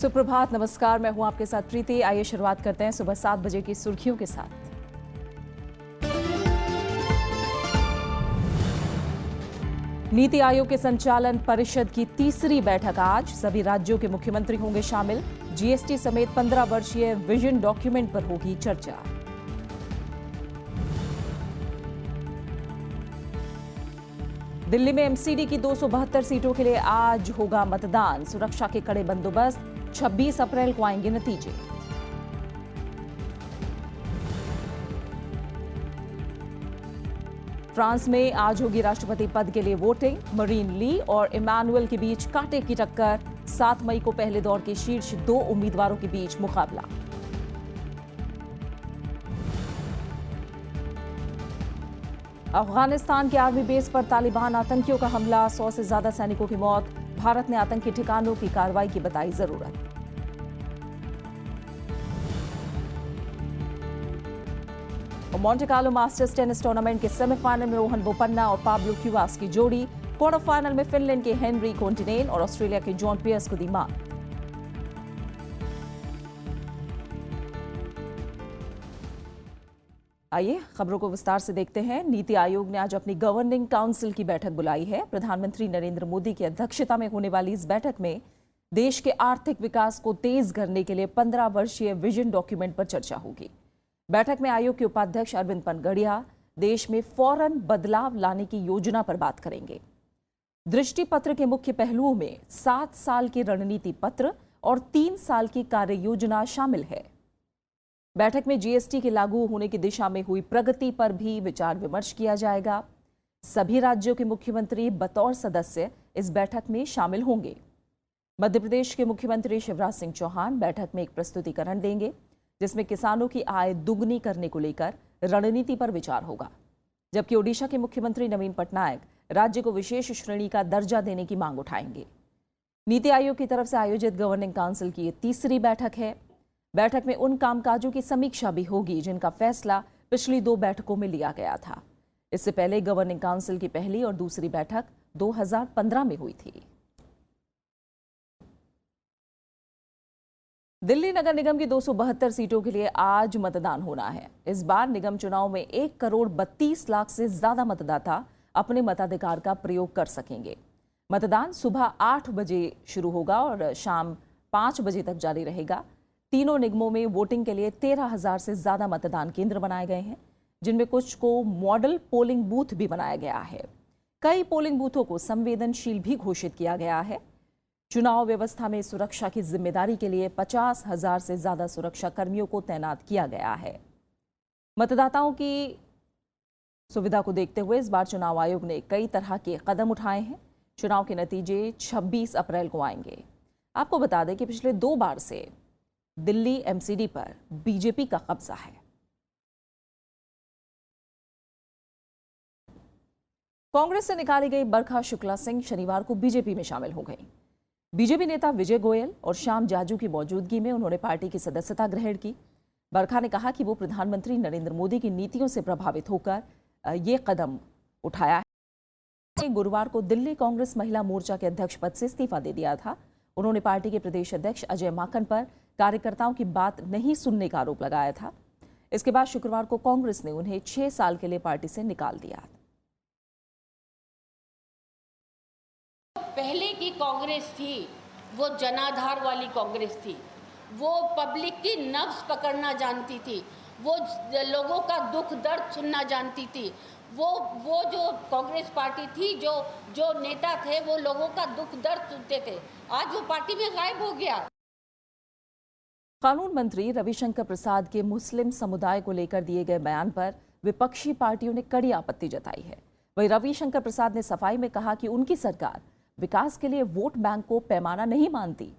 सुप्रभात, नमस्कार। मैं हूं आपके साथ प्रीति। आइए शुरुआत करते हैं सुबह 7 बजे की सुर्खियों के साथ। नीति आयोग के संचालन परिषद की तीसरी बैठक आज। सभी राज्यों के मुख्यमंत्री होंगे शामिल। जीएसटी समेत 15 वर्षीय विजन डॉक्यूमेंट पर होगी चर्चा। दिल्ली में एमसीडी की 272 सीटों के लिए आज होगा मतदान। सुरक्षा के कड़े बंदोबस्त। 26 अप्रैल को आएंगे नतीजे। फ्रांस में आज होगी राष्ट्रपति पद के लिए वोटिंग। मरीन ली और इमानुएल के बीच कांटे की टक्कर। 7 मई को पहले दौर के शीर्ष 2 उम्मीदवारों के बीच मुकाबला। अफगानिस्तान के आर्मी बेस पर तालिबान आतंकियों का हमला। 100 से ज्यादा सैनिकों की मौत। भारत ने आतंकी ठिकानों की कार्रवाई की बताई जरूरत। Monte Carlo masters tennis tournament के सेमीफाइनल में रोहन बोपन्ना और पाब्लो क्यूवास की जोड़ी। क्वार्टर फाइनल में फिनलैंड के हेनरी कोंटिनेन और ऑस्ट्रेलिया के जॉन पियर्स को दी मात। आइए खबरों को विस्तार से देखते हैं। नीति आयोग ने आज अपनी गवर्निंग काउंसिल की बैठक बुलाई है। प्रधानमंत्री नरेंद्र मोदी की अध्यक्षता में होने वाली इस बैठक में देश के आर्थिक विकास को तेज करने के लिए 15 वर्षीय विजन डॉक्यूमेंट पर चर्चा होगी। बैठक में आयोग के उपाध्यक्ष अरविंद पनगड़िया देश में फौरन बदलाव लाने की योजना पर बात करेंगे। दृष्टि पत्र के मुख्य पहलुओं में 7 साल के रणनीति पत्र और 3 साल की कार्य योजना शामिल है। बैठक में जीएसटी के लागू होने की दिशा में हुई प्रगति पर भी विचार विमर्श किया जाएगा। सभी राज्यों के मुख्यमंत्री बतौर सदस्य इस बैठक में शामिल होंगे। मध्य प्रदेश के मुख्यमंत्री शिवराज सिंह चौहान बैठक में एक प्रस्तुतिकरण देंगे, जिसमें किसानों की आय दुगनी करने को लेकर रणनीति पर विचार होगा। जबकि ओडिशा के मुख्यमंत्री नवीन पटनायक राज्य को विशेष श्रेणी का दर्जा देने की मांग उठाएंगे। नीति आयोग की तरफ से आयोजित गवर्निंग काउंसिल की ये तीसरी बैठक है। बैठक में उन कामकाजों की समीक्षा भी होगी जिनका फैसला पिछली 2 बैठकों में लिया गया था। इससे पहले गवर्निंग काउंसिल की पहली और दूसरी बैठक 2015 में हुई थी। दिल्ली नगर निगम की 272 सीटों के लिए आज मतदान होना है। इस बार निगम चुनाव में 1 करोड़ 32 लाख से ज्यादा मतदाता अपने मताधिकार का प्रयोग कर सकेंगे। मतदान सुबह 8 बजे शुरू होगा और शाम 5 बजे तक जारी रहेगा। तीनों निगमों में वोटिंग के लिए 13,000 से ज्यादा मतदान केंद्र बनाए गए हैं, जिनमें कुछ को मॉडल पोलिंग बूथ भी बनाया गया है। कई पोलिंग बूथों को संवेदनशील भी घोषित किया गया है। चुनाव व्यवस्था में सुरक्षा की जिम्मेदारी के लिए 50,000 से ज्यादा सुरक्षा कर्मियों को तैनात किया गया है। मतदाताओं की सुविधा को देखते हुए इस बार चुनाव आयोग ने कई तरह के कदम उठाए हैं। चुनाव के नतीजे 26 अप्रैल को आएंगे। आपको बता दें कि पिछले 2 बार से दिल्ली एमसीडी पर बीजेपी का कब्जा है। कांग्रेस से निकाली गई बरखा शुक्ला सिंह शनिवार को बीजेपी में शामिल हो गई। बीजेपी नेता विजय गोयल और श्याम जाजू की मौजूदगी में उन्होंने पार्टी की सदस्यता ग्रहण की। बरखा ने कहा कि वो प्रधानमंत्री नरेंद्र मोदी की नीतियों से प्रभावित होकर ये कदम उठाया है। गुरुवार को दिल्ली कांग्रेस महिला मोर्चा के अध्यक्ष पद से इस्तीफा दे दिया था। उन्होंने पार्टी के प्रदेश अध्यक्ष अजय माकन पर कार्यकर्ताओं की बात नहीं सुनने का आरोप लगाया था। इसके बाद शुक्रवार को कांग्रेस ने उन्हें 6 साल के लिए पार्टी से निकाल दिया। पहले की कांग्रेस थी वो जनाधार वाली कांग्रेस थी। वो पब्लिक की नब्ज पकड़ना जानती थी। वो लोगों का दुख दर्द सुनना जानती थी। वो जो कांग्रेस पार्टी थी, जो नेता थे वो लोगों का दुख दर्द सुनते थे। आज वो पार्टी में गायब हो गया। कानून मंत्री रविशंकर प्रसाद के मुस्लिम समुदाय को लेकर दिए गए बयान पर विपक्षी पार्टियों ने कड़ी आपत्ति जताई है। वहीं रविशंकर प्रसाद ने सफाई में कहा कि उनकी सरकार विकास के लिए वोट बैंक को पैमाना नहीं मानती।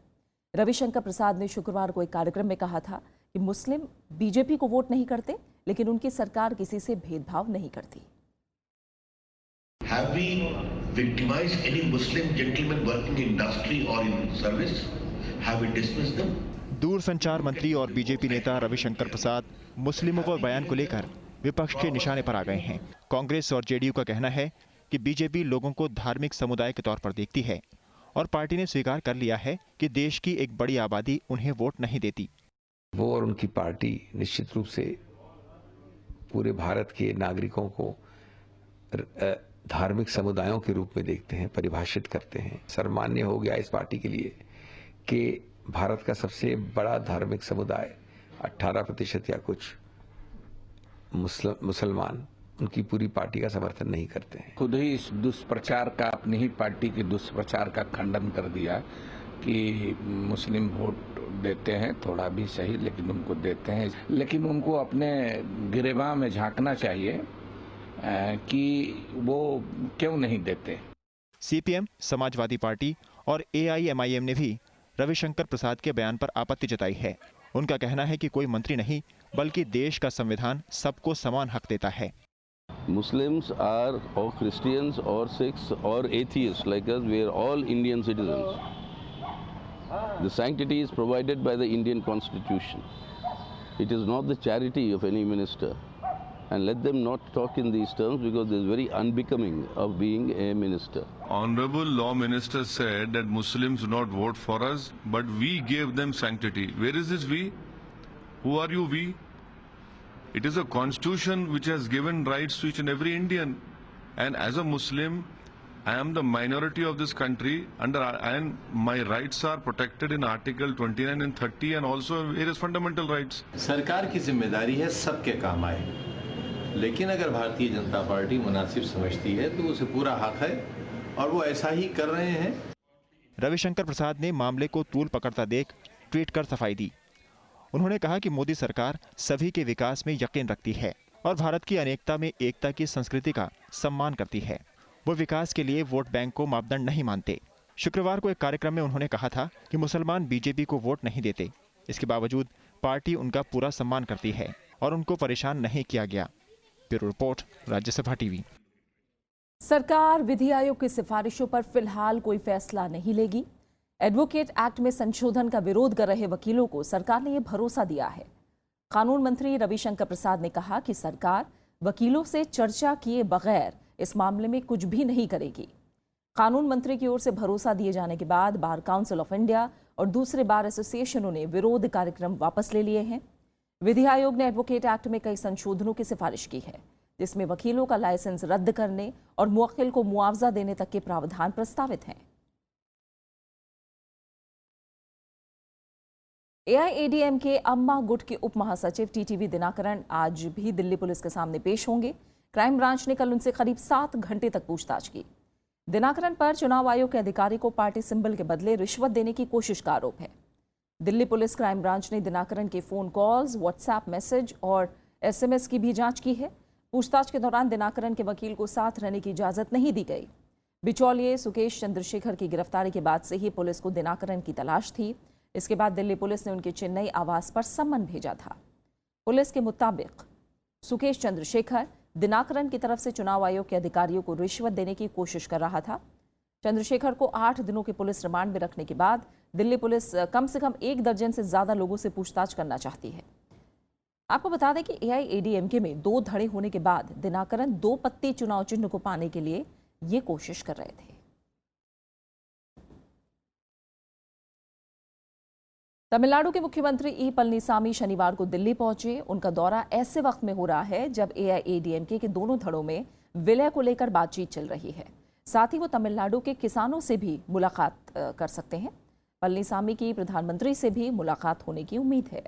रविशंकर प्रसाद ने शुक्रवार को एक कार्यक्रम में कहा था कि मुस्लिम बीजेपी को वोट नहीं करते, लेकिन उनकी सरकार किसी से भेदभाव नहीं करती। Have we victimized any Muslim gentlemen working in industry or in service? Have we dismissed them? दूरसंचार मंत्री और बीजेपी नेता रविशंकर प्रसाद मुस्लिमों पर बयान को लेकर विपक्ष के निशाने पर आ गए हैं। कांग्रेस और जेडीयू का कहना है कि बीजेपी लोगों को धार्मिक समुदाय के तौर पर देखती है और पार्टी ने स्वीकार कर लिया है कि देश की एक बड़ी आबादी उन्हें वोट नहीं देती। वो और उनकी पार्टी निश्चित रूप से पूरे भारत के नागरिकों को धार्मिक समुदायों के रूप में देखते हैं, परिभाषित करते हैं। सर्वमान्य हो गया इस पार्टी के लिए कि भारत का सबसे बड़ा धार्मिक समुदाय 18% या कुछ मुसलमान उनकी पूरी पार्टी का समर्थन नहीं करते हैं। खुद ही इस दुष्प्रचार का, अपनी ही पार्टी के दुष्प्रचार का खंडन कर दिया कि मुस्लिम वोट देते हैं, थोड़ा भी सही लेकिन उनको देते हैं। लेकिन उनको अपने गिरेबान में झांकना चाहिए कि वो क्यों नहीं देते। सीपीएम, समाजवादी पार्टी और AIMIM ने भी रविशंकर प्रसाद के बयान पर आपत्ति जताई है। उनका कहना है कि कोई मंत्री नहीं बल्कि देश का संविधान सबको समान हक देता है। Muslims are, or Christians or Sikhs or atheists like us, we are all Indian citizens. The sanctity is provided by the Indian Constitution. It is not the charity of any minister. And let them not talk in these terms because it is very unbecoming of being a minister. Honorable Law Minister said that Muslims do not vote for us, but we gave them sanctity. Where is this we? Who are you we? It is a constitution which has given rights to each and every Indian. And as a Muslim, I am the minority of this country and my rights are protected in Article 29 and 30 and also various fundamental rights. सरकार की जिम्मेदारी है सबके काम आए, लेकिन अगर Bharatiya Janata party मुनासिब समझती है तो उसे पूरा हक है और वो ऐसा ही कर रहे हैं। रविशंकर प्रसाद ने मामले को तूल पकड़ता देख ट्वीट कर सफाई दी। उन्होंने कहा कि मोदी सरकार सभी के विकास में यकीन रखती है और भारत की अनेकता में एकता की संस्कृति का सम्मान करती है। वो विकास के लिए वोट बैंक को मापदंड नहीं मानते। शुक्रवार को एक कार्यक्रम में उन्होंने कहा था कि मुसलमान बीजेपी को वोट नहीं देते। इसके बावजूद पार्टी उनका पूरा सम्मान करती है और उनको परेशान नहीं किया गया। Bureau report, Rajya Sabha TV. सरकार विधि आयोग की सिफारिशों पर फिलहाल कोई फैसला नहीं लेगी। एडवोकेट एक्ट में संशोधन का विरोध कर रहे वकीलों को सरकार ने यह भरोसा दिया है। कानून मंत्री रविशंकर प्रसाद ने कहा कि सरकार वकीलों से चर्चा किए बगैर इस मामले में कुछ भी नहीं करेगी। कानून मंत्री की ओर से भरोसा दिए जाने के बाद बार काउंसिल ऑफ इंडिया और दूसरे बार एसोसिएशनों ने विरोध कार्यक्रम वापस ले लिए हैं। विधि आयोग ने एडवोकेट एक्ट में कई संशोधनों की सिफारिश की है, जिसमें वकीलों का लाइसेंस रद्द करने और मुवक्किल को मुआवजा देने तक के प्रावधान प्रस्तावित हैं। AIADM के अम्मा गुट के उप महासचिव TTV दिनाकरण आज भी दिल्ली पुलिस के सामने पेश होंगे। क्राइम ब्रांच ने कल उनसे करीब 7 घंटे तक पूछताछ की। दिनाकरण पर चुनाव आयोग के अधिकारी को पार्टी सिंबल के बदले रिश्वत देने की कोशिश का आरोप है। दिल्ली पुलिस क्राइम ब्रांच ने दिनाकरण के फोन कॉल्स, व्हाट्सएप मैसेज और SMS की भी जांच की है। पूछताछ के दौरान दिनाकरण के वकील को साथ रहने की इजाजत नहीं दी गई। बिचौलिए सुकेश चंद्रशेखर की गिरफ्तारी के बाद से ही पुलिस को दिनाकरण की तलाश थी। इसके बाद दिल्ली पुलिस ने उनके चेन्नई आवास पर सम्मन भेजा था। पुलिस के मुताबिक सुकेश चंद्रशेखर दिनाकरण की तरफ से चुनाव आयोग के अधिकारियों को रिश्वत देने की कोशिश कर रहा था। चंद्रशेखर को 8 दिनों के पुलिस रिमांड में रखने के बाद दिल्ली पुलिस कम से कम 1 दर्जन से ज्यादा लोगों से पूछताछ करना चाहती है। आपको बता दें कि AIADMK में 2 धड़े होने के बाद दिनाकरण 2 पत्ती चुनाव चिन्ह को पाने के लिए ये कोशिश कर रहे थे। तमिलनाडु के मुख्यमंत्री ई पलनीसामी शनिवार को दिल्ली पहुंचे। उनका दौरा ऐसे वक्त में हो रहा है जब AIADMK के दोनों धड़ों में विलय को लेकर बातचीत चल रही है। साथ ही वो तमिलनाडु के किसानों से भी मुलाकात कर सकते हैं। पलनीसामी की प्रधानमंत्री से भी मुलाकात होने की उम्मीद है।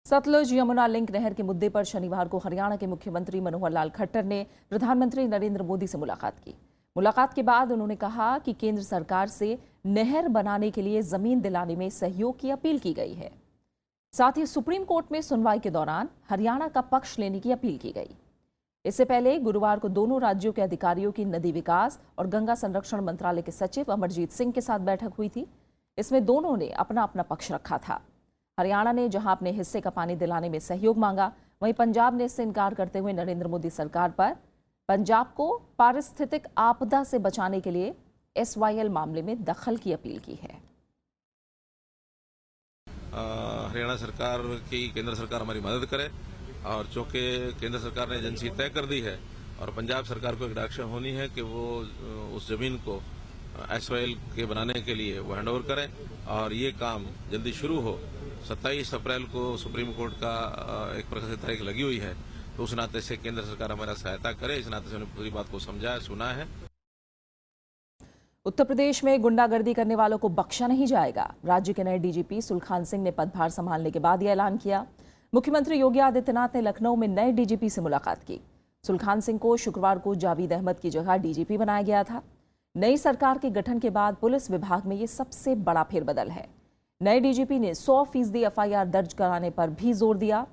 सतलुज यमुना लिंक नहर के मुद्दे पर शनिवार को हरियाणा के मुख्यमंत्री मनोहर लाल खट्टर ने प्रधानमंत्री नरेंद्र मोदी से मुलाकात की। मुलाकात के बाद उन्होंने कहा कि केंद्र सरकार से नहर बनाने के लिए जमीन दिलाने में सहयोग की अपील की गई है। साथ ही सुप्रीम कोर्ट में सुनवाई के दौरान हरियाणा का पक्ष लेने की अपील की गई। इससे पहले गुरुवार को दोनों राज्यों के अधिकारियों की नदी विकास और गंगा संरक्षण मंत्रालय के सचिव अमरजीत सिंह के साथ बैठक हुई थी। इसमें दोनों ने अपना अपना पक्ष रखा था। हरियाणा ने जहां अपने हिस्से का पानी दिलाने में सहयोग मांगा, वहीं पंजाब ने इससे इनकार करते हुए नरेंद्र मोदी सरकार पर पंजाब को पारिस्थितिक आपदा से बचाने के लिए SYL मामले में दखल की अपील की है। हरियाणा सरकार की केंद्र सरकार हमारी मदद करे और चूंकि केंद्र सरकार ने एजेंसी तय कर दी है और पंजाब सरकार को एक डायरेक्शन होनी है कि वो उस जमीन को एसवाईएल के बनाने के लिए वो हैंड ओवर करें और ये काम जल्दी शुरू हो। 27 अप्रैल को सुप्रीम कोर्ट का एक प्रकार से तारीख लगी हुई है, तो उस नाते से केंद्र सरकार हमारा सहायता करे। इस नाते से उन्होंने पूरी बात को समझा सुना है। उत्तर प्रदेश में गुंडागर्दी करने वालों को बख्शा नहीं जाएगा। राज्य के नए डीजीपी सुलखान सिंह ने पदभार संभालने के बाद यह ऐलान किया। मुख्यमंत्री योगी आदित्यनाथ ने लखनऊ में नए डीजीपी से मुलाकात की। सुलखान सिंह को शुक्रवार को जावेद अहमद की जगह डीजीपी बनाया गया था। नई सरकार के गठन के बाद पुलिस विभाग में ये सबसे बड़ा फेरबदल है। नए डीजीपी ने 100% एफआईआर दर्ज कराने पर भी जोर दिया।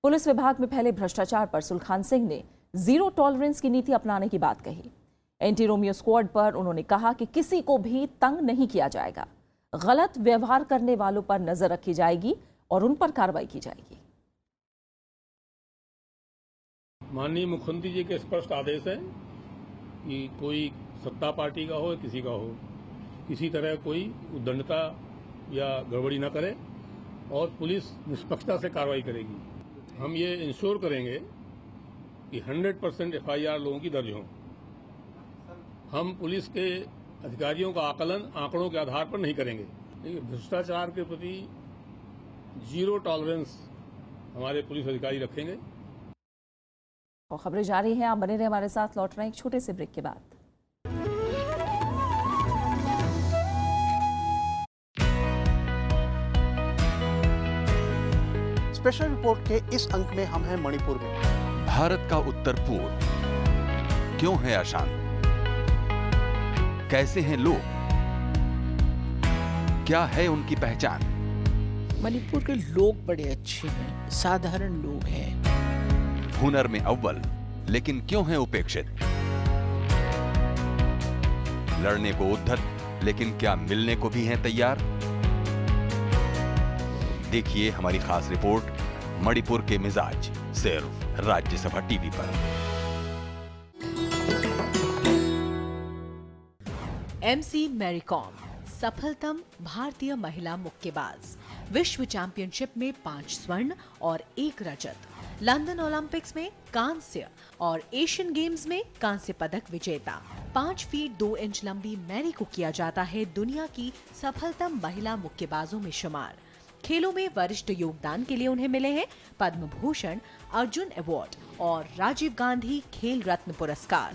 पुलिस विभाग में फैले भ्रष्टाचार पर सुलखान सिंह ने जीरो टॉलरेंस की नीति अपनाने की बात कही। एंटी रोमियो स्क्वाड पर उन्होंने कहा कि किसी को भी तंग नहीं किया जाएगा। गलत व्यवहार करने वालों पर नजर रखी जाएगी और उन पर कार्रवाई की जाएगी। माननीय मुख्यमंत्री जी के स्पष्ट आदेश है कि कोई सत्ता पार्टी का हो या किसी का हो, किसी तरह कोई उद्दंडता या गड़बड़ी न करे और पुलिस निष्पक्षता से कार्रवाई करेगी। हम ये इंश्योर करेंगे कि 100% एफआईआर लोगों की दर्ज हों। हम पुलिस के अधिकारियों का आकलन आंकड़ों के आधार पर नहीं करेंगे। भ्रष्टाचार के प्रति जीरो टॉलरेंस हमारे पुलिस अधिकारी रखेंगे। और खबरें जारी हैं, आप बने रहे हमारे साथ। लौट रहे हैं एक छोटे से ब्रेक के बाद। स्पेशल रिपोर्ट के इस अंक में हम हैं मणिपुर में। भारत का उत्तर पूर्व क्यों है अशांत? कैसे हैं लोग? क्या है उनकी पहचान? मणिपुर के लोग बड़े अच्छे हैं, साधारण लोग हैं। हुनर में अव्वल, लेकिन क्यों है उपेक्षित? लड़ने को उद्धत, लेकिन क्या मिलने को भी हैं तैयार? देखिए हमारी खास रिपोर्ट मणिपुर के मिजाज, सिर्फ राज्यसभा टीवी पर। एमसी मैरी कॉम सफलतम भारतीय महिला मुक्केबाज। विश्व चैंपियनशिप में 5 स्वर्ण और 1 रजत। लंदन ओलंपिक्स में कांस्य और एशियन गेम्स में कांस्य पदक विजेता। 5 फीट 2 इंच लंबी मैरी को किया जाता है दुनिया की सफलतम महिला मुक्केबाजों में शुमार। खेलों में वरिष्ठ योगदान के लिए उन्हें मिले हैं पद्म भूषण, अर्जुन अवार्ड और राजीव गांधी खेल रत्न पुरस्कार।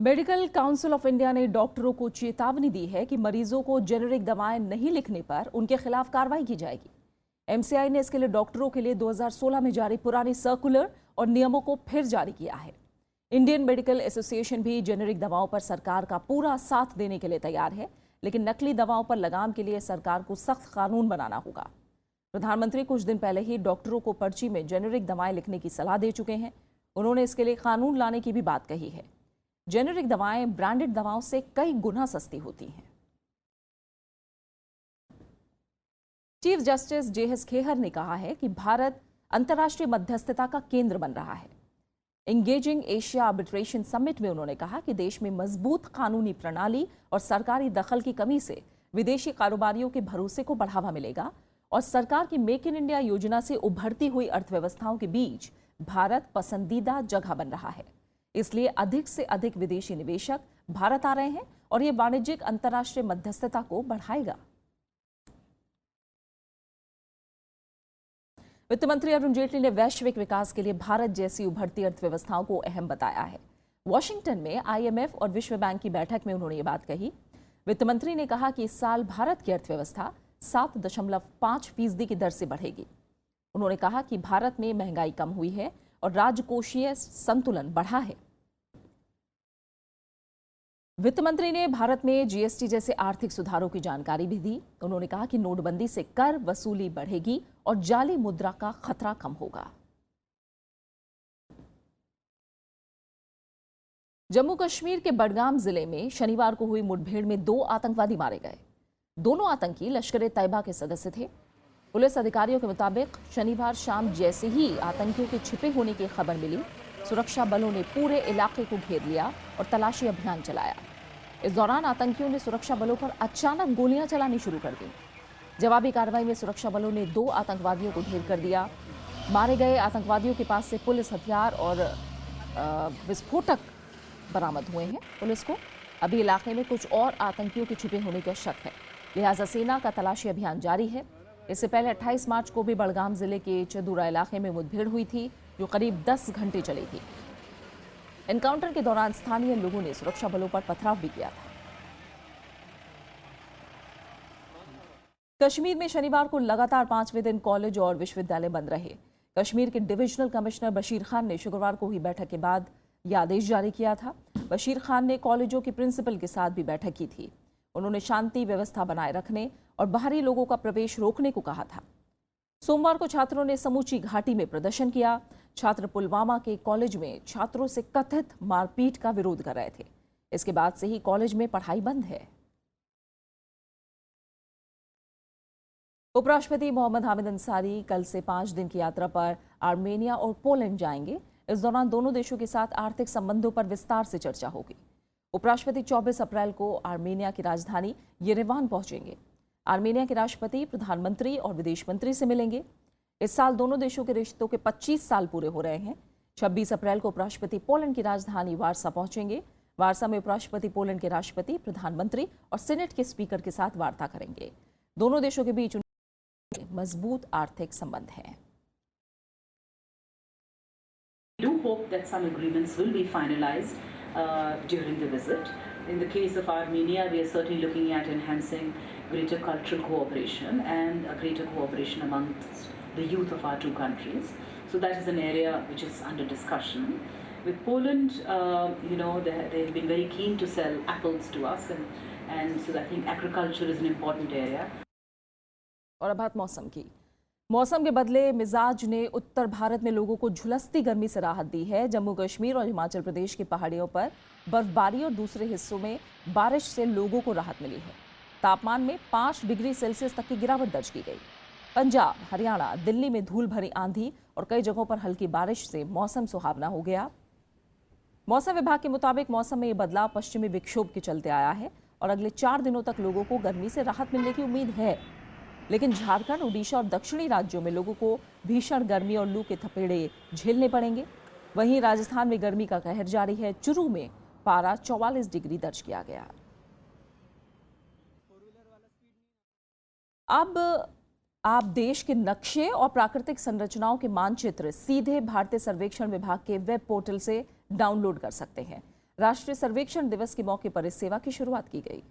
मेडिकल काउंसिल ऑफ इंडिया ने डॉक्टरों को चेतावनी दी है कि मरीजों को जेनेरिक दवाएं नहीं लिखने पर उनके खिलाफ कार्रवाई की जाएगी। एमसीआई ने इसके लिए डॉक्टरों के लिए 2016 में जारी पुराने सर्कुलर और नियमों को फिर जारी किया है। इंडियन मेडिकल एसोसिएशन भी जेनेरिक दवाओं पर सरकार का पूरा साथ देने के लिए तैयार है, लेकिन नकली दवाओं पर लगाम के लिए सरकार को सख्त कानून बनाना होगा। प्रधानमंत्री कुछ दिन पहले ही डॉक्टरों को पर्ची में जेनेरिक दवाएं लिखने की सलाह दे चुके हैं। उन्होंने इसके लिए कानून लाने की भी बात कही है। जेनेरिक दवाएं ब्रांडेड दवाओं से कई गुना सस्ती होती हैं। चीफ जस्टिस जेएस खेहर ने कहा है कि भारत अंतर्राष्ट्रीय मध्यस्थता का केंद्र बन रहा है। एंगेजिंग एशिया आर्बिट्रेशन समिट में उन्होंने कहा कि देश में मजबूत कानूनी प्रणाली और सरकारी दखल की कमी से विदेशी कारोबारियों के भरोसे को बढ़ावा मिलेगा और सरकार की मेक इन इंडिया योजना से उभरती हुई अर्थव्यवस्थाओं के बीच भारत पसंदीदा जगह बन रहा है। इसलिए अधिक से अधिक विदेशी निवेशक भारत आ रहे हैं और ये वाणिज्यिक अंतर्राष्ट्रीय मध्यस्थता को बढ़ाएगा। वित्त मंत्री अरुण जेटली ने वैश्विक विकास के लिए भारत जैसी उभरती अर्थव्यवस्थाओं को अहम बताया है। वॉशिंगटन में आईएमएफ और विश्व बैंक की बैठक में उन्होंने ये बात कही। वित्त मंत्री ने कहा कि इस साल भारत की अर्थव्यवस्था 7.5% की दर से बढ़ेगी। उन्होंने कहा कि भारत में महंगाई कम हुई है और राजकोषीय संतुलन बढ़ा है। वित्त मंत्री ने भारत में जीएसटी जैसे आर्थिक सुधारों की जानकारी भी दी। उन्होंने कहा कि नोटबंदी से कर वसूली बढ़ेगी और जाली मुद्रा का खतरा कम होगा। जम्मू कश्मीर के बडगाम जिले में शनिवार को हुई मुठभेड़ में 2 आतंकवादी मारे गए। दोनों आतंकी लश्कर-ए-तैयबा के सदस्य थे। पुलिस अधिकारियों के मुताबिक शनिवार शाम जैसे ही आतंकियों के छिपे होने की खबर मिली, सुरक्षा बलों ने पूरे इलाके को घेर लिया और तलाशी अभियान चलाया। इस दौरान आतंकियों ने सुरक्षा बलों पर अचानक गोलियां चलानी शुरू कर दी। जवाबी कार्रवाई में सुरक्षा बलों ने 2 आतंकवादियों को ढेर कर दिया। मारे गए आतंकवादियों के पास से पुलिस हथियार और विस्फोटक बरामद हुए हैं। पुलिस को अभी इलाके में कुछ और आतंकियों के छिपे होने का शक है, लिहाजा सेना का तलाशी अभियान जारी है। इससे पहले 28 मार्च को भी बड़गाम जिले के चदूरा इलाके में मुठभेड़ हुई थी, जो करीब 10 घंटे चली थी। एनकाउंटर के दौरान स्थानीय लोगों ने सुरक्षा बलों पर पथराव भी किया था। कश्मीर में शनिवार को लगातार 5वें दिन कॉलेज और विश्वविद्यालय बंद रहे। कश्मीर के डिविजनल कमिश्नर बशीर खान ने शुक्रवार को हुई बैठक के बाद यह आदेश जारी किया था। बशीर खान ने कॉलेजों के प्रिंसिपल के साथ भी बैठक की थी। उन्होंने शांति व्यवस्था बनाए रखने और बाहरी लोगों का प्रवेश रोकने को कहा था। सोमवार को छात्रों ने समूची घाटी में प्रदर्शन किया। छात्र पुलवामा के कॉलेज में छात्रों से कथित मारपीट का विरोध कर रहे थे। इसके बाद से ही कॉलेज में पढ़ाई बंद है। उपराष्ट्रपति मोहम्मद हामिद अंसारी कल से 5 दिन की यात्रा पर आर्मेनिया और पोलैंड जाएंगे। इस दौरान दोनों देशों के साथ आर्थिक संबंधों पर विस्तार से चर्चा होगी। उपराष्ट्रपति 24 अप्रैल को आर्मेनिया की राजधानी येरेवान पहुंचेंगे। आर्मेनिया के राष्ट्रपति, प्रधानमंत्री और विदेश मंत्री से मिलेंगे। इस साल दोनों देशों के रिश्तों के 25 साल पूरे हो रहे हैं। 26 अप्रैल को उपराष्ट्रपति पोलैंड की राजधानी वारसा पहुंचेंगे। वारसा में उपराष्ट्रपति पोलैंड के राष्ट्रपति, प्रधानमंत्री और सीनेट के स्पीकर के साथ वार्ता करेंगे। दोनों देशों के बीच मजबूत आर्थिक संबंध हैं। We do hope that some agreements will be finalized during the visit. In the case of Armenia, we are certainly looking at enhancing greater cultural cooperation and a greater cooperation amongst the youth of our two countries. So that is an area which is under discussion. With Poland, they have been very keen to sell apples to us, and so I think agriculture is an important area. और अब बात मौसम की। मौसम के बदले मिजाज ने उत्तर भारत में लोगों को झुलसती गर्मी से राहत दी है। जम्मू कश्मीर और हिमाचल प्रदेश की पहाड़ियों पर बर्फबारी और दूसरे हिस्सों में बारिश से लोगों को राहत मिली है। तापमान में 5 डिग्री सेल्सियस तक की गिरावट दर्ज की गई। पंजाब, हरियाणा, दिल्ली में धूल भरी आंधी और कई जगहों पर हल्की बारिश से मौसम सुहावना हो गया। मौसम विभाग के मुताबिक मौसम में ये बदलाव पश्चिमी विक्षोभ के चलते आया है और अगले 4 दिनों तक लोगों को गर्मी से राहत मिलने की उम्मीद है। लेकिन झारखंड, उड़ीसा और दक्षिणी राज्यों में लोगों को भीषण गर्मी और लू के थपेड़े झेलने पड़ेंगे। वहीं राजस्थान में गर्मी का कहर जारी है। चुरू में पारा 44 डिग्री दर्ज किया गया। अब आप देश के नक्शे और प्राकृतिक संरचनाओं के मानचित्र सीधे भारतीय सर्वेक्षण विभाग के वेब पोर्टल से डाउनलोड कर सकते हैं। राष्ट्रीय सर्वेक्षण दिवस के मौके पर इस सेवा की शुरुआत की गई।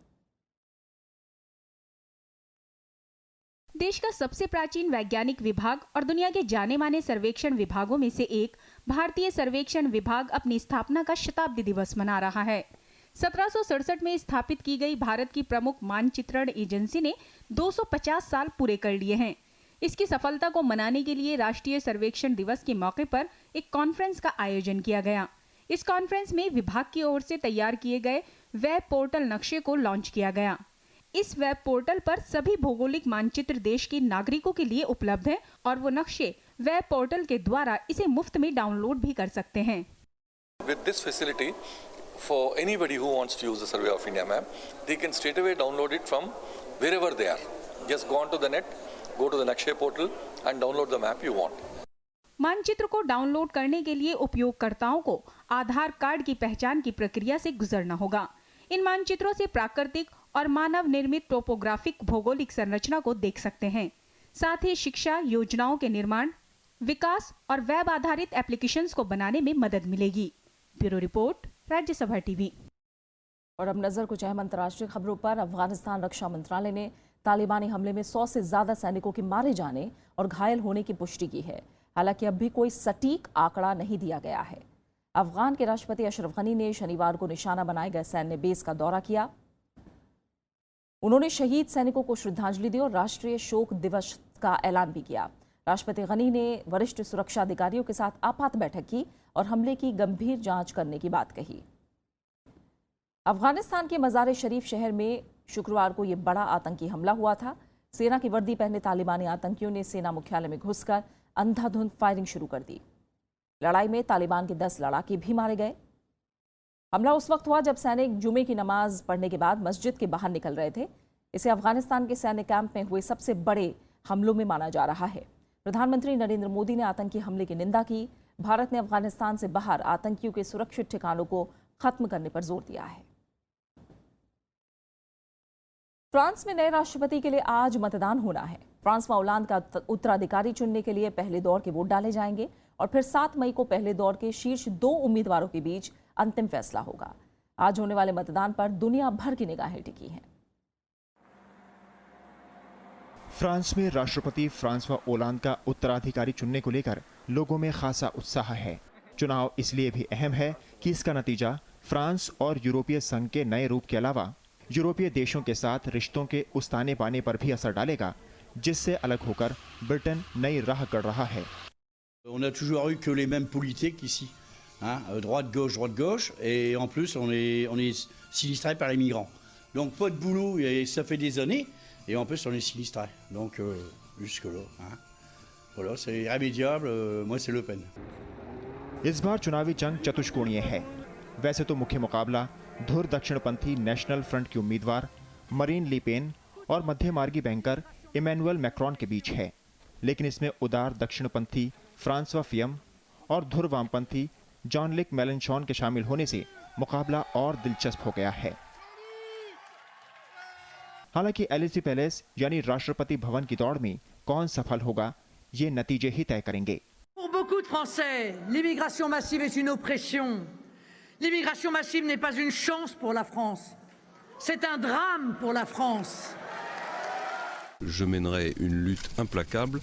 देश का सबसे प्राचीन वैज्ञानिक विभाग और दुनिया के जाने माने सर्वेक्षण विभागों में से एक भारतीय सर्वेक्षण विभाग अपनी स्थापना का शताब्दी दिवस मना रहा है। 1767 में स्थापित की गई भारत की प्रमुख मानचित्रण एजेंसी ने 250 साल पूरे कर लिए हैं। इसकी सफलता को मनाने के लिए राष्ट्रीय सर्वेक्षण दिवस के मौके पर एक कॉन्फ्रेंस का आयोजन किया गया। इस कॉन्फ्रेंस में विभाग की ओर से तैयार किए गए वेब पोर्टल नक्शे को लॉन्च किया गया। इस वेब पोर्टल पर सभी भौगोलिक मानचित्र देश के नागरिकों के लिए उपलब्ध है और वो नक्शे वेब पोर्टल के द्वारा इसे मुफ्त में डाउनलोड भी कर सकते हैं। With this facility, for anybody who wants to use the Survey of India map, they can straight away download it from wherever they are. Just go onto the net, go to the Nakshe portal and download the map you want. मानचित्र को download करने के लिए उपयोगकर्ताओं को आधार card की पहचान की प्रक्रिया से गुजरना होगा। इन मानचित्रों से प्राकृतिक और मानव निर्मित टोपोग्राफिक भौगोलिक संरचना को देख सकते हैं। साथ ही शिक्षा योजनाओं के निर्माण, विकास और वेब आधारित एप्लीकेशंस को बनाने में मदद मिलेगी। Bureau report, Rajya Sabha TV. और अब नजर कुछ अहम अंतर्राष्ट्रीय खबरों पर। अफगानिस्तान रक्षा मंत्रालय ने तालिबानी हमले में 100 से ज्यादा सैनिकों के मारे जाने और घायल होने की पुष्टि की है। हालांकि अब भी कोई सटीक आंकड़ा नहीं दिया गया है। अफगान के राष्ट्रपति अशरफ गनी ने शनिवार को निशाना बनाए गए सैन्य बेस का दौरा किया। उन्होंने शहीद सैनिकों को श्रद्धांजलि दी और राष्ट्रीय शोक दिवस का ऐलान भी किया। राष्ट्रपति गनी ने वरिष्ठ सुरक्षा अधिकारियों के साथ आपात बैठक की और हमले की गंभीर जांच करने की बात कही। अफगानिस्तान के मज़ार शरीफ शहर में शुक्रवार को यह बड़ा आतंकी हमला हुआ था। सेना की वर्दी पहने तालिबानी आतंकियों ने सेना मुख्यालय में घुसकर अंधाधुंध फायरिंग शुरू कर दी। लड़ाई में तालिबान के 10 लड़ाके भी मारे गए। हमला उस वक्त हुआ जब सैनिक जुमे की नमाज पढ़ने के बाद मस्जिद के बाहर निकल रहे थे। इसे अफगानिस्तान के सैन्य कैंप में हुए सबसे बड़े हमलों में माना जा रहा है। प्रधानमंत्री नरेंद्र मोदी ने आतंकी हमले की निंदा की। भारत ने अफगानिस्तान से बाहर आतंकियों के सुरक्षित ठिकानों को खत्म करने पर जोर दिया है। फ्रांस में नए राष्ट्रपति के लिए आज मतदान होना है। फ्रांसवा ओलांद का उत्तराधिकारी चुनने के लिए पहले दौर के वोट डाले जाएंगे और फिर 7 मई को पहले दौर के शीर्ष 2 उम्मीदवारों के बीच अंतिम फैसला होगा। आज होने वाले मतदान पर दुनिया भर की निगाहें टिकी हैं। फ्रांस में राष्ट्रपति फ्रांसवा ओलांद का उत्तराधिकारी चुनने को लेकर लोगों में खासा उत्साह है। चुनाव इसलिए भी अहम है कि इसका नतीजा फ्रांस और यूरोपीय संघ के नए रूप के अलावा यूरोपीय देशों के साथ रिश्तों के उस्ताने पाने पर भी असर डालेगा, जिससे अलग होकर ब्रिटेन नई राह गढ़ रहा है। On a toujours eu que les mêmes politiques ici, hein, droite gauche, et en plus on est sinistré par les migrants. Donc pas de boulot et ça fait des années, et en plus on est sinistré. Donc jusque là, hein. Voilà, c'est irrémédiable. Moi c'est Le Pen. इस बार चुनावी जंग चतुष्कोणीय है। वैसे तो मुख्य मुकाबला धुर दक्षिणपंथी national front की उम्मीदवार मरीन ली पेन और मध्यमार्गी बैंकर इमैनुअल मैक्रोन के बीच है, लेकिन इसमें उदार दक्षिणपंथी फ्रांसवा फियम और धुर वामपंथी जॉन-लुक मेलेनचॉन के शामिल होने से मुकाबला और दिलचस्प हो गया है। हालांकि एलिसी पैलेस यानी राष्ट्रपति भवन की दौड़ में कौन सफल होगा, ये नतीजे ही तय करेंगे। Pour beaucoup de Français, l'immigration massive est une oppression. L'immigration massive n'est pas une chance pour la France. C'est un drame pour la France. Je mènerai une lutte implacable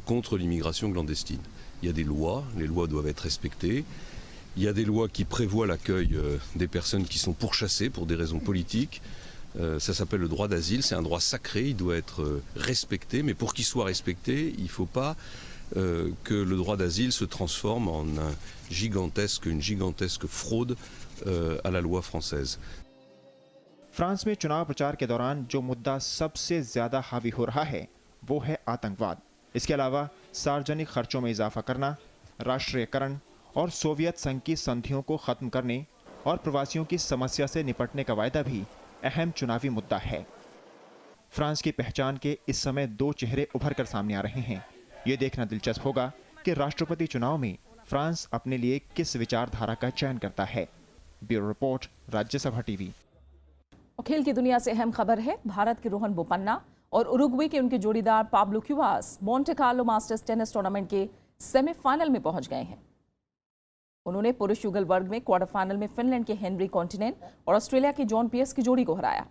contre l'immigration clandestine. Il y a des lois, les lois doivent être respectées. Il y a des lois qui prévoient l'accueil des personnes qui sont pourchassées pour des raisons politiques. Ça s'appelle le droit d'asile, c'est un droit sacré, il doit être respecté, mais pour qu'il soit respecté, il ne faut pas que le droit d'asile se transforme en une gigantesque fraude à la loi française. France में चुनाव प्रचार के दौरान जो मुद्दा सबसे ज्यादा हावी हो रहा है वो है आतंकवाद। इसके अलावा सार्वजनिक खर्चों में इजाफा करना, राष्ट्रीयकरण और सोवियत संघ की संधियों को खत्म करने और प्रवासियों की समस्या से निपटने का वायदा भी अहम चुनावी मुद्दा है। फ्रांस की पहचान के इस समय 2 चेहरे उभर कर सामने आ रहे हैं। ये देखना दिलचस्प होगा कि राष्ट्रपति चुनाव में फ्रांस अपने लिए किस विचारधारा का चयन करता है। Bureau report, Rajya Sabha TV. खेल की दुनिया से अहम खबर है। भारत के रोहन बोपन्ना और उरुग्वे के उनके जोड़ीदार Pablo Cuevas Monte Carlo masters tennis tournament के सेमीफाइनल में पहुंच गए हैं। उन्होंने पुरुष युगल वर्ग में क्वार्टर फाइनल में फिनलैंड के हेनरी कॉन्टिनेंट और ऑस्ट्रेलिया के जॉन पियर्स की जोड़ी को हराया।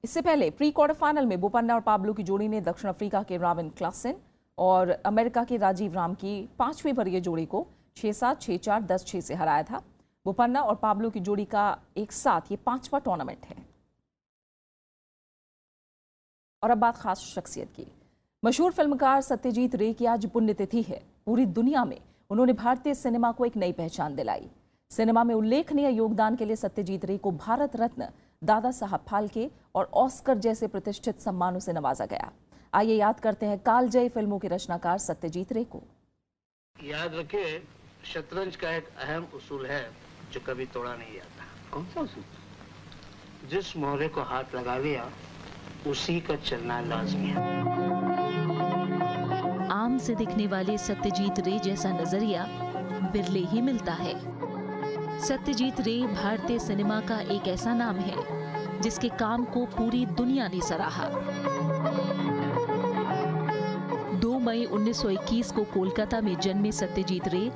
इससे पहले प्री क्वार्टर फाइनल में बोपन्ना और पाब्लो की जोड़ी ने दक्षिण अफ्रीका के रॉबिन क्लासन और अमेरिका के राजीव राम की 5वीं वर्गीय जोड़ी को 6-7, 6-4, 10-6 से हराया था। बोपन्ना और पाब्लो की जोड़ी का एक साथ ये 5वां टूर्नामेंट है। और अब बात खास शख्सियत की। मशहूर फिल्मकार सत्यजीत रे की आज पुण्यतिथि है। पूरी दुनिया में उन्होंने भारतीय सिनेमा को एक नई पहचान दिलाई। सिनेमा में उल्लेखनीय योगदान के लिए सत्यजीत रे को भारत रत्न, दादा साहब फाल्के और ऑस्कर जैसे प्रतिष्ठित सम्मानों से नवाजा गया। आइए याद करते हैं कालजयी फिल्मों के रचनाकार सत्यजीत रे को। याद रखिए, शतरंज का एक अहम उसूल है जो कभी तोड़ा नहीं जाता। कौन सा उसूल? जिस मोहरे को हाथ लगा लिया उसी का चलना लाजमी है। आम से दिखने वाले सत्यजीत रे जैसा नजरिया बिरले ही मिलता है। सत्यजीत रे भारतीय सिनेमा का एक ऐसा नाम है जिसके काम को पूरी दुनिया ने सराहा। 2 मई 1921 को कोलकाता में जन्मे सत्यजीत रे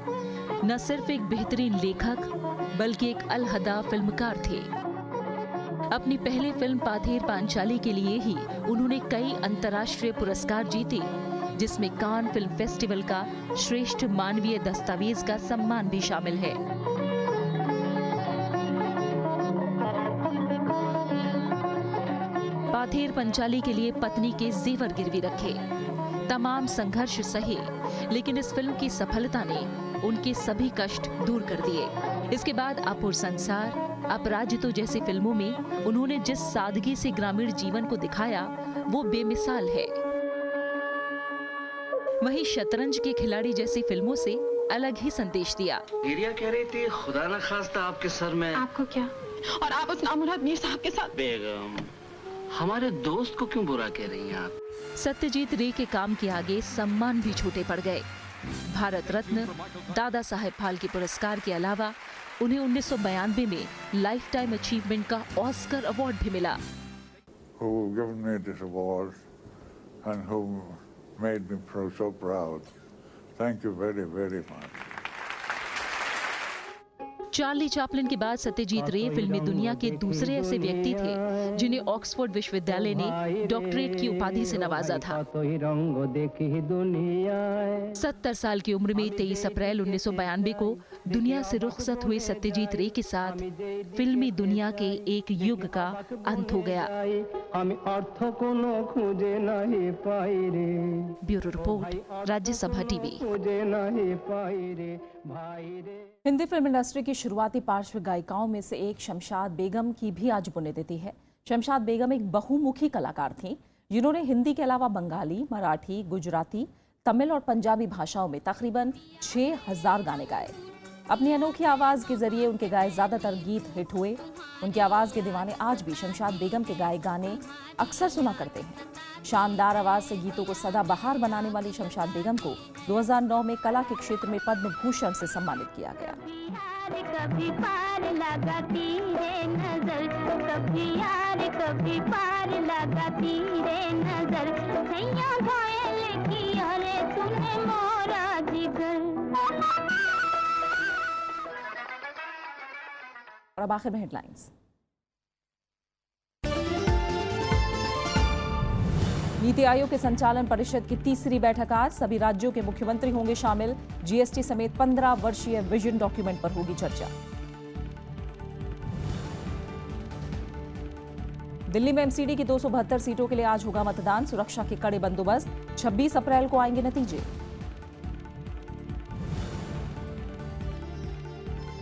न सिर्फ एक बेहतरीन लेखक बल्कि एक अलहदा फिल्मकार थे। अपनी पहली फिल्म पाथेर पांचाली के लिए ही उन्होंने कई अंतर्राष्ट्रीय पुरस्कार जीते, जिसमें कान फिल्म फेस्टिवल का श्रेष्ठ मानवीय दस्तावेज का सम्मान भी शामिल है। पाथेर पंचाली के लिए पत्नी के जेवर गिरवी रखे, तमाम संघर्ष सहे, लेकिन इस फिल्म की सफलता ने उनके सभी कष्ट दूर कर दिए। इसके बाद अपुर संसार, अपराजितो जैसी फिल्मों में उन्होंने जिस सादगी से ग्रामीण जीवन को दिखाया वो बेमिसाल है। वहीं शतरंज के खिलाड़ी जैसी फिल्मों से अलग ही संदेश दिया। गिरिया कह रही थी खुदा न खास्ता आपके सर में। आपको क्या? और आप उस नामुराद मीर साहब के साथ? बेगम, हमारे दोस्त को क्यों बुरा कह रही हैं आप? सत्यजीत रे के काम के आगे सम्मान भी छोटे पड़ गए। भारत रत्न, दादा साहेब फाल्के पुरस्कार के अलावा उन्हें 1992 में लाइफ टाइम अचीवमेंट का ऑस्कर अवार्ड भी मिला। Who given me this award and who made me so proud. Thank you very, very much. Charlie Chaplin के बाद सत्यजीत रे फिल्मी दुनिया के दूसरे ऐसे व्यक्ति थे जिन्हें ऑक्सफोर्ड विश्वविद्यालय ने डॉक्टरेट की उपाधि से नवाजा था। 70 साल की उम्र में 23 अप्रैल 1992 को दुनिया से रुखसत हुए सत्यजीत रे के साथ फिल्मी दुनिया के एक युग का अंत हो गया। Bureau report, Rajya Sabha TV. Hindi film industry की शुरुआती पार्श्व गायिकाओं में से एक शमशाद बेगम की भी आज पुण्यतिथि है। शमशाद बेगम एक बहुमुखी कलाकार थीं, जिन्होंने हिंदी के अलावा बंगाली, मराठी, गुजराती, तमिल और पंजाबी भाषाओं में तकरीबन 6000 गाने गाए। अपनी अनोखी आवाज़ के जरिए उनके गाए ज़्यादातर गीत हिट हुए। उनकी आवाज़ के दीवाने आज भी शमशाद बेगम के गाए गाने अक्सर सुना करते हैं। शानदार आवाज़ से गीतों को सदाबहार बनाने वाली शमशाद बेगम को 2009 में कला के क्षेत्र में पद्म भूषण से सम्मानित किया गया। कभी पार लगाती है नजर, कभी यार कभी पार लगाती है नजर, सैया घायल की अरे सुने मोरा जिगर। और अब आखिर में हेडलाइंस। नीति आयोग के संचालन परिषद की तीसरी बैठक आज, सभी राज्यों के मुख्यमंत्री होंगे शामिल। जीएसटी समेत 15 वर्षीय विजन डॉक्यूमेंट पर होगी चर्चा। दिल्ली में एमसीडी की 272 सीटों के लिए आज होगा मतदान, सुरक्षा के कड़े बंदोबस्त। 26 अप्रैल को आएंगे नतीजे।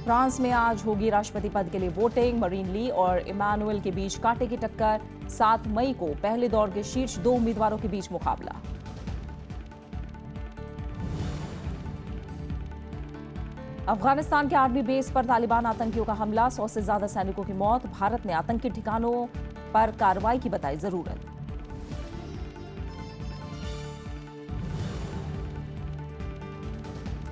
फ्रांस में आज होगी राष्ट्रपति पद के लिए वोटिंग। मरीन ली और इमानुएल के बीच कांटे की टक्कर। 7 मई को पहले दौर के शीर्ष 2 उम्मीदवारों के बीच मुकाबला। अफगानिस्तान के आर्मी बेस पर तालिबान आतंकियों का हमला, 100 से ज्यादा सैनिकों की मौत। भारत ने आतंकी ठिकानों पर कार्रवाई की बताई जरूरत।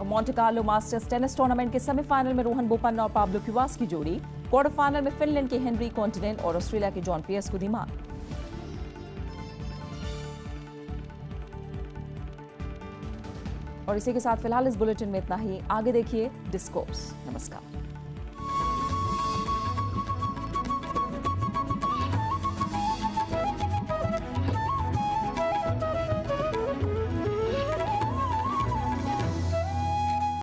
Monte Carlo masters tennis tournament के सेमीफाइनल में रोहन बोपन्ना और पाब्लो क्वास की जोड़ी। क्वार्टर फाइनल में फिनलैंड के हेनरी कॉन्टिनेंट और ऑस्ट्रेलिया के जॉन पियर्स को दी मात। और इसी के साथ फिलहाल इस बुलेटिन में इतना ही। आगे देखिए डिस्कोर्स। नमस्कार।